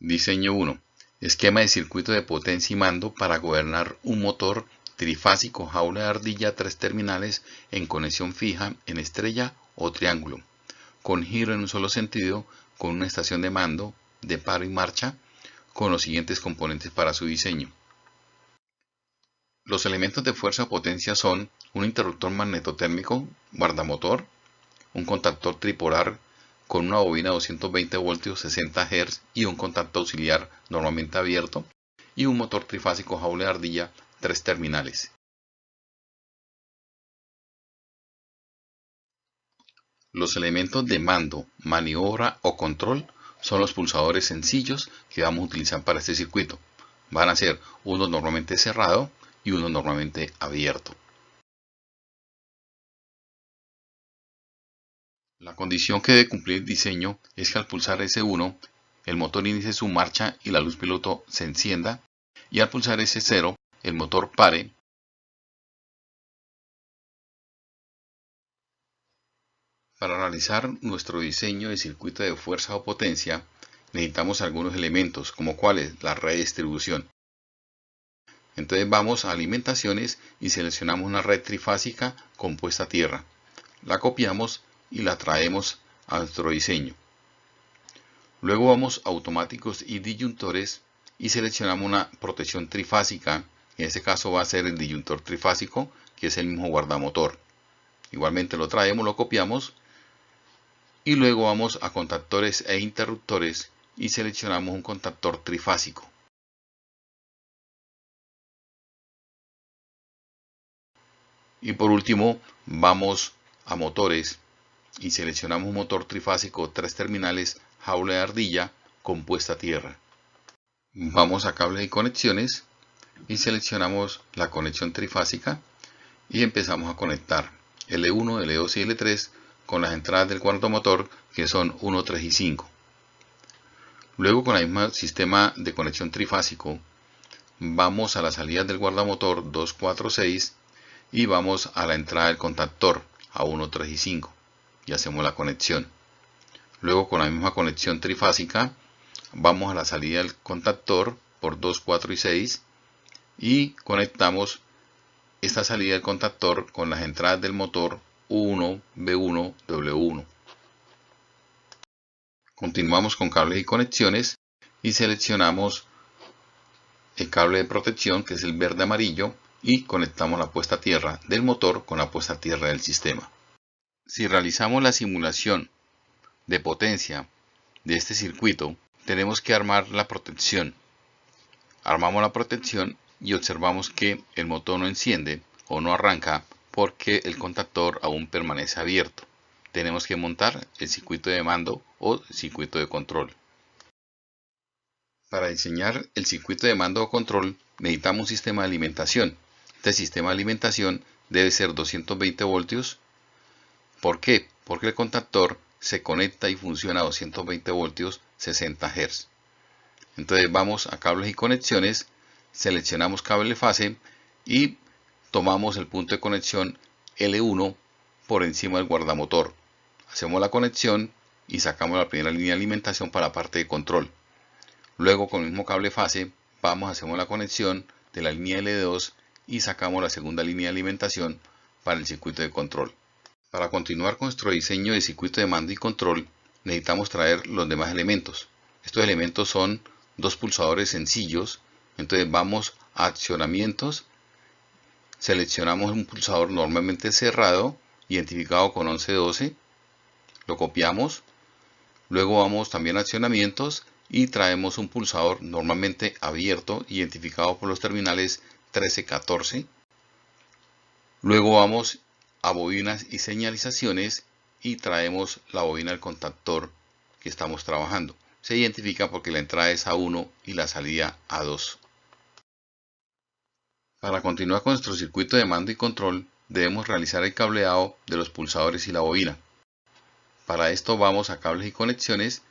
Diseño 1. Esquema de circuito de potencia y mando para gobernar un motor trifásico jaula de ardilla 3 terminales en conexión fija en estrella o triángulo, con giro en un solo sentido, con una estación de mando de paro y marcha, con los siguientes componentes para su diseño. Los elementos de fuerza o potencia son un interruptor magnetotérmico, guardamotor, un contactor tripolar con una bobina 220 voltios 60 Hz y un contacto auxiliar normalmente abierto, y un motor trifásico jaula de ardilla 3 terminales. Los elementos de mando, maniobra o control son los pulsadores sencillos que vamos a utilizar para este circuito. Van a ser uno normalmente cerrado y uno normalmente abierto. La condición que debe cumplir el diseño es que al pulsar S1, el motor inicie su marcha y la luz piloto se encienda, y al pulsar S0, el motor pare. Para realizar nuestro diseño de circuito de fuerza o potencia, necesitamos algunos elementos, como cuáles, la red de distribución. Entonces vamos a alimentaciones y seleccionamos una red trifásica compuesta a tierra. La copiamos y la traemos a nuestro diseño. Luego vamos a automáticos y disyuntores y seleccionamos una protección trifásica. En este caso va a ser el disyuntor trifásico, que es el mismo guardamotor. Igualmente lo traemos, lo copiamos y luego vamos a contactores e interruptores y seleccionamos un contactor trifásico. Y por último vamos a motores y seleccionamos un motor trifásico 3 terminales jaula de ardilla compuesta a tierra. Vamos a cables y conexiones y seleccionamos la conexión trifásica y empezamos a conectar L1, L2 y L3 con las entradas del guardamotor, que son 1, 3 y 5. Luego, con el mismo sistema de conexión trifásico, vamos a las salidas del guardamotor 2, 4, 6 y vamos a la entrada del contactor a 1, 3 y 5 y hacemos la conexión. Luego, con la misma conexión trifásica, vamos a la salida del contactor por 2, 4 y 6 y conectamos esta salida del contactor con las entradas del motor U1, B1, W1. Continuamos con cables y conexiones y seleccionamos el cable de protección, que es el verde amarillo, y conectamos la puesta a tierra del motor con la puesta a tierra del sistema. Si realizamos la simulación de potencia de este circuito, tenemos que armar la protección. Armamos la protección y observamos que el motor no enciende o no arranca porque el contactor aún permanece abierto. Tenemos que montar el circuito de mando o circuito de control. Para diseñar el circuito de mando o control necesitamos un sistema de alimentación. Este sistema de alimentación debe ser 220 voltios. ¿Por qué? Porque el contactor se conecta y funciona a 220 voltios 60 Hz. Entonces vamos a cables y conexiones, seleccionamos cable fase y tomamos el punto de conexión L1 por encima del guardamotor. Hacemos la conexión y sacamos la primera línea de alimentación para la parte de control. Luego, con el mismo cable fase, hacemos la conexión de la línea L2 y sacamos la segunda línea de alimentación para el circuito de control. Para continuar con nuestro diseño de circuito de mando y control, necesitamos traer los demás elementos. Estos elementos son dos pulsadores sencillos. Entonces vamos a accionamientos, seleccionamos un pulsador normalmente cerrado, identificado con 1112, lo copiamos. Luego vamos también a accionamientos y traemos un pulsador normalmente abierto, identificado por los terminales 13, 14. Luego vamos a bobinas y señalizaciones y traemos la bobina del contactor que estamos trabajando. Se identifica porque la entrada es A1 y la salida A2. Para continuar con nuestro circuito de mando y control, debemos realizar el cableado de los pulsadores y la bobina. Para esto vamos a cables y conexiones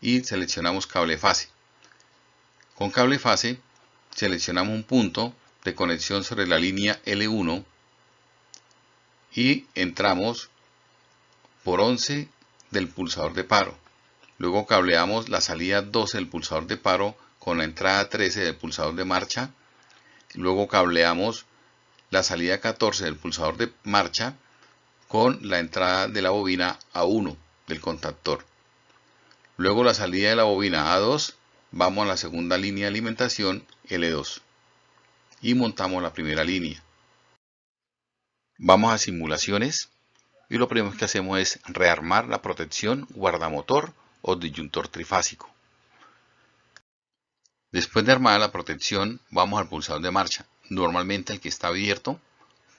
y seleccionamos cable fase. Con cable fase seleccionamos un punto de conexión sobre la línea L1 y entramos por 11 del pulsador de paro. Luego cableamos la salida 12 del pulsador de paro con la entrada 13 del pulsador de marcha. Luego cableamos la salida 14 del pulsador de marcha con la entrada de la bobina A1 del contactor. Luego la salida de la bobina A2, vamos a la segunda línea de alimentación L2 y montamos la primera línea. Vamos a simulaciones y lo primero que hacemos es rearmar la protección guardamotor o disyuntor trifásico. Después de armar la protección, vamos al pulsador de marcha. Normalmente el que está abierto,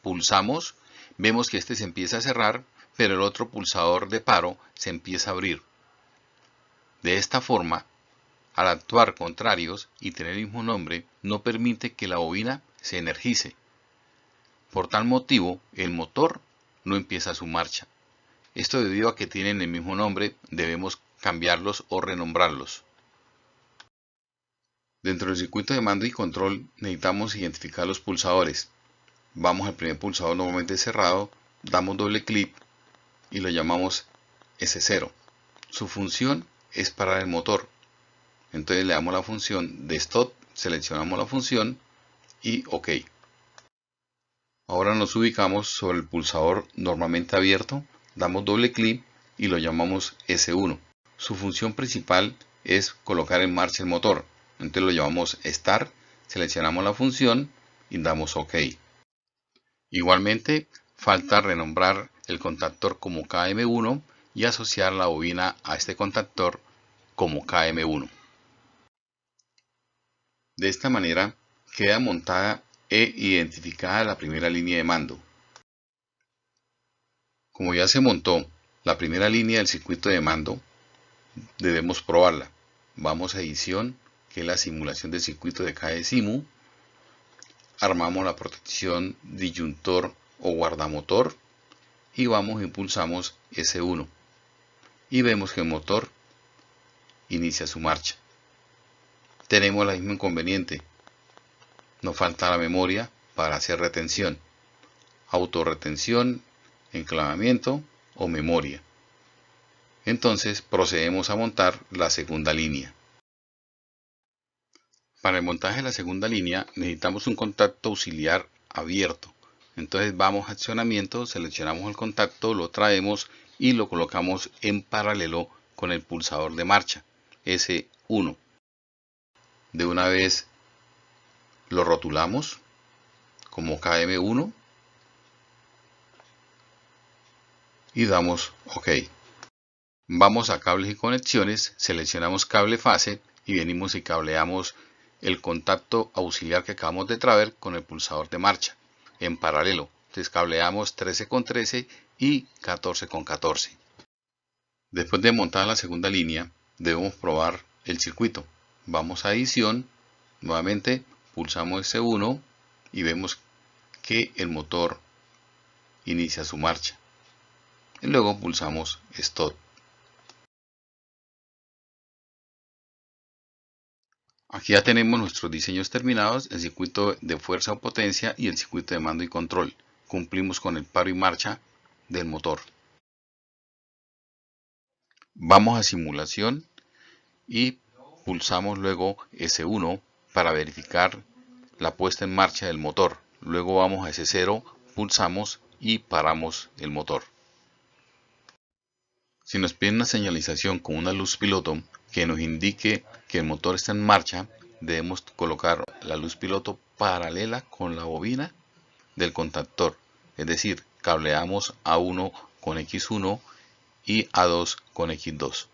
pulsamos, vemos que este se empieza a cerrar, pero el otro pulsador de paro se empieza a abrir. De esta forma, al actuar contrarios y tener el mismo nombre, no permite que la bobina se energice. Por tal motivo, el motor no empieza su marcha. Esto debido a que tienen el mismo nombre, debemos cambiarlos o renombrarlos. Dentro del circuito de mando y control necesitamos identificar los pulsadores. Vamos al primer pulsador normalmente cerrado, damos doble clic y lo llamamos S0. Su función es parar el motor. Entonces le damos la función de stop, seleccionamos la función y OK. Ahora nos ubicamos sobre el pulsador normalmente abierto, damos doble clic y lo llamamos S1. Su función principal es colocar en marcha el motor. Entonces lo llamamos Start, seleccionamos la función y damos OK. Igualmente, falta renombrar el contactor como KM1 y asociar la bobina a este contactor como KM1. De esta manera queda montada e identificada la primera línea de mando. Como ya se montó la primera línea del circuito de mando, debemos probarla. Vamos a edición, que es la simulación del circuito de KSIMU. Armamos la protección disyuntor o guardamotor y vamos y pulsamos S1 y vemos que el motor inicia su marcha. Tenemos el mismo inconveniente, nos falta la memoria para hacer retención, autorretención, enclavamiento o memoria. Entonces procedemos a montar la segunda línea. Para el montaje de la segunda línea necesitamos un contacto auxiliar abierto. Entonces vamos a accionamiento, seleccionamos el contacto, lo traemos y lo colocamos en paralelo con el pulsador de marcha S1. De una vez lo rotulamos como KM1 y damos OK. Vamos a cables y conexiones, seleccionamos cable fase y venimos y cableamos el contacto auxiliar que acabamos de traer con el pulsador de marcha en paralelo. Entonces cableamos 13 con 13 y 14 con 14. Después de montar la segunda línea, debemos probar el circuito. Vamos a edición, nuevamente pulsamos S1 y vemos que el motor inicia su marcha. Y luego pulsamos Stop. Aquí ya tenemos nuestros diseños terminados, el circuito de fuerza o potencia y el circuito de mando y control. Cumplimos con el paro y marcha del motor. Vamos a simulación y pulsamos luego S1 para verificar la puesta en marcha del motor. Luego vamos a S0, pulsamos y paramos el motor. Si nos piden una señalización con una luz piloto que nos indique que el motor está en marcha, debemos colocar la luz piloto paralela con la bobina del contactor, es decir, cableamos A1 con X1 y A2 con X2.